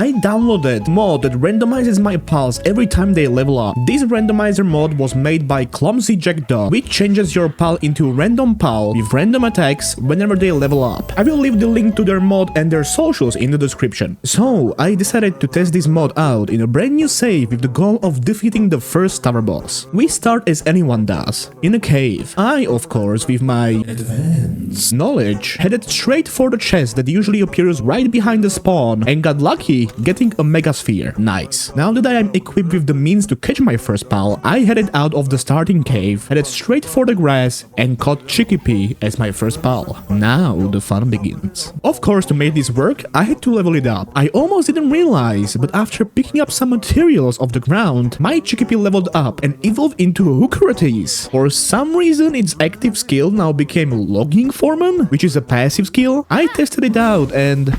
I downloaded a mod that randomizes my pals every time they level up. This randomizer mod was made by Clumsy Jack Dog, which changes your pal into a random pal with random attacks whenever they level up. I will leave the link to their mod and their socials in the description. So, I decided to test this mod out in a brand new save with the goal of defeating the first tower boss. We start as anyone does, in a cave. I, of course, with my advanced knowledge, headed straight for the chest that usually appears right behind the spawn and got lucky getting a mega sphere. Nice. Now that I am equipped with the means to catch my first pal, I headed out of the starting cave, headed straight for the grass and caught Chickpea as my first pal. Now the fun begins. Of course, to make this work, I had to level it up. I almost didn't realize, but after picking up some materials off the ground, my Chickpea leveled up and evolved into a Hookertes. For some reason, its active skill now became Logging Foreman, which is a passive skill. I tested it out and...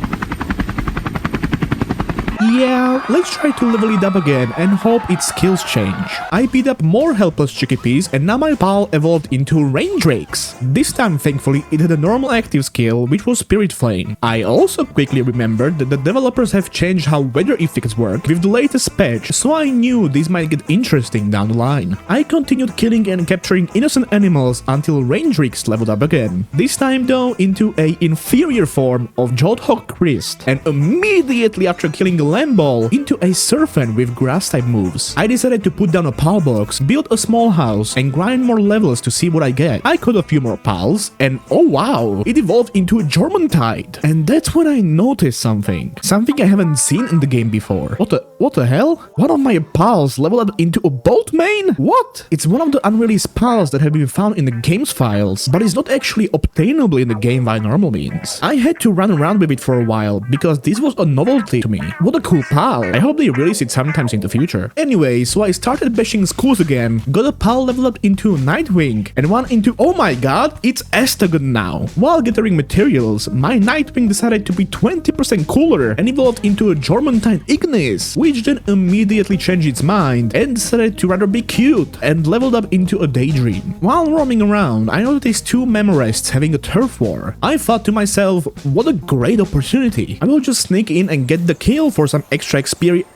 yeah, let's try to level it up again and hope its skills change. I beat up more helpless Chickpeas and now my pal evolved into Raindrakes. This time, thankfully, it had a normal active skill, which was Spirit Flame. I also quickly remembered that the developers have changed how weather effects work with the latest patch, so I knew this might get interesting down the line. I continued killing and capturing innocent animals until Raindrakes leveled up again. This time though into a inferior form of Jolthog Christ, and immediately after killing a Lamball into a Surfen with grass type moves. I decided to put down a pal box, build a small house and grind more levels to see what I get. I caught a few more pals and oh wow, it evolved into a Jormuntide. And that's when I noticed something I haven't seen in the game before. What the hell? One of my pals leveled up into a Boltmane? What? It's one of the unreleased pals that have been found in the game's files, but it's not actually obtainable in the game by normal means. I had to run around with it for a while because this was a novelty to me. What a cool pal. I hope they release it sometimes in the future. Anyway, so I started bashing schools again, got a pal leveled up into Nightwing, and one into, oh my god, it's Astagon now. While gathering materials, my Nightwing decided to be 20% cooler and evolved into a Jormuntide Ignis, which then immediately changed its mind and decided to rather be cute and leveled up into a Daydream. While roaming around, I noticed two Memorests having a turf war. I thought to myself, what a great opportunity. I will just sneak in and get the kill for some extra experience.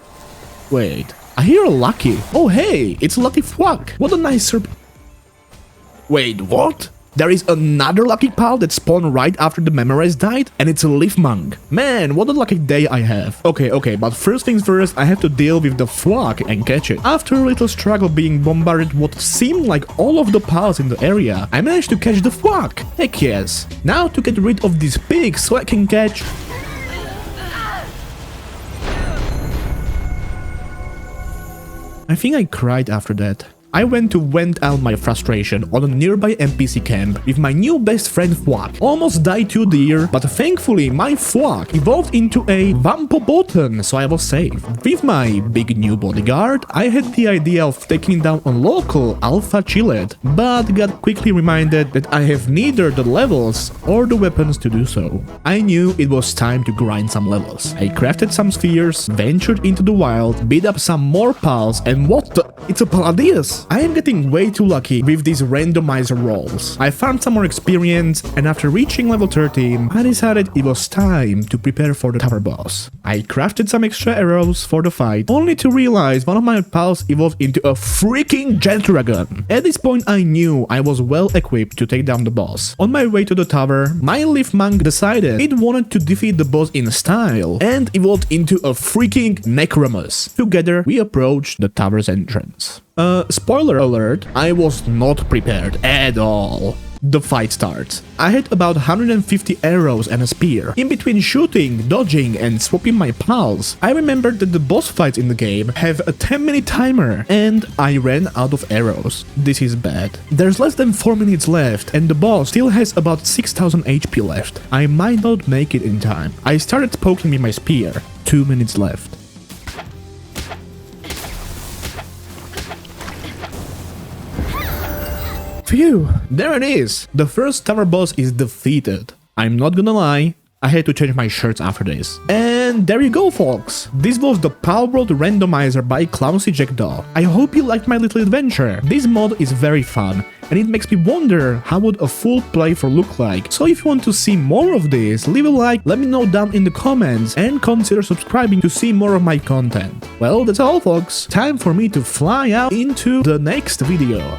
Wait, I hear a Lucky. Oh hey, it's Lucky Fuck. What a nice Wait, what? There is another Lucky pal that spawned right after the Memorize died, and it's a Leaf Monk. Man, what a lucky day I have. Okay, but first things first, I have to deal with the Fuck and catch it. After a little struggle being bombarded what seemed like all of the pals in the area, I managed to catch the Fuck. Heck yes. Now to get rid of this pig so I can catch... I think I cried after that. I went to vent out my frustration on a nearby NPC camp with my new best friend Fuak. Almost died to a deer, but thankfully my Fuak evolved into a Vampobotan, so I was safe. With my big new bodyguard, I had the idea of taking down a local Alpha Chillet, but got quickly reminded that I have neither the levels or the weapons to do so. I knew it was time to grind some levels. I crafted some spheres, ventured into the wild, beat up some more pals, and what the... It's a Palladius! I am getting way too lucky with these randomizer rolls. I found some more experience, and after reaching level 13, I decided it was time to prepare for the tower boss. I crafted some extra arrows for the fight, only to realize one of my pals evolved into a freaking Jet Dragon. At this point I knew I was well equipped to take down the boss. On my way to the tower, my Leaf Monk decided it wanted to defeat the boss in style, and evolved into a freaking Necromus. Together, we approached the tower's entrance. Spoiler alert, I was not prepared at all. The fight starts. I had about 150 arrows and a spear. In between shooting, dodging and swapping my pals, I remembered that the boss fights in the game have a 10-minute timer and I ran out of arrows. This is bad. There's less than 4 minutes left and the boss still has about 6000 HP left. I might not make it in time. I started poking with my spear. 2 minutes left. Phew, there it is! The first tower boss is defeated. I'm not gonna lie, I had to change my shirts after this. And there you go, folks. This was the Palworld Randomizer by Clownsy Jackdaw. I hope you liked my little adventure. This mod is very fun, and it makes me wonder how would a full playthrough look like. So if you want to see more of this, leave a like, let me know down in the comments, and consider subscribing to see more of my content. Well, that's all, folks. Time for me to fly out into the next video.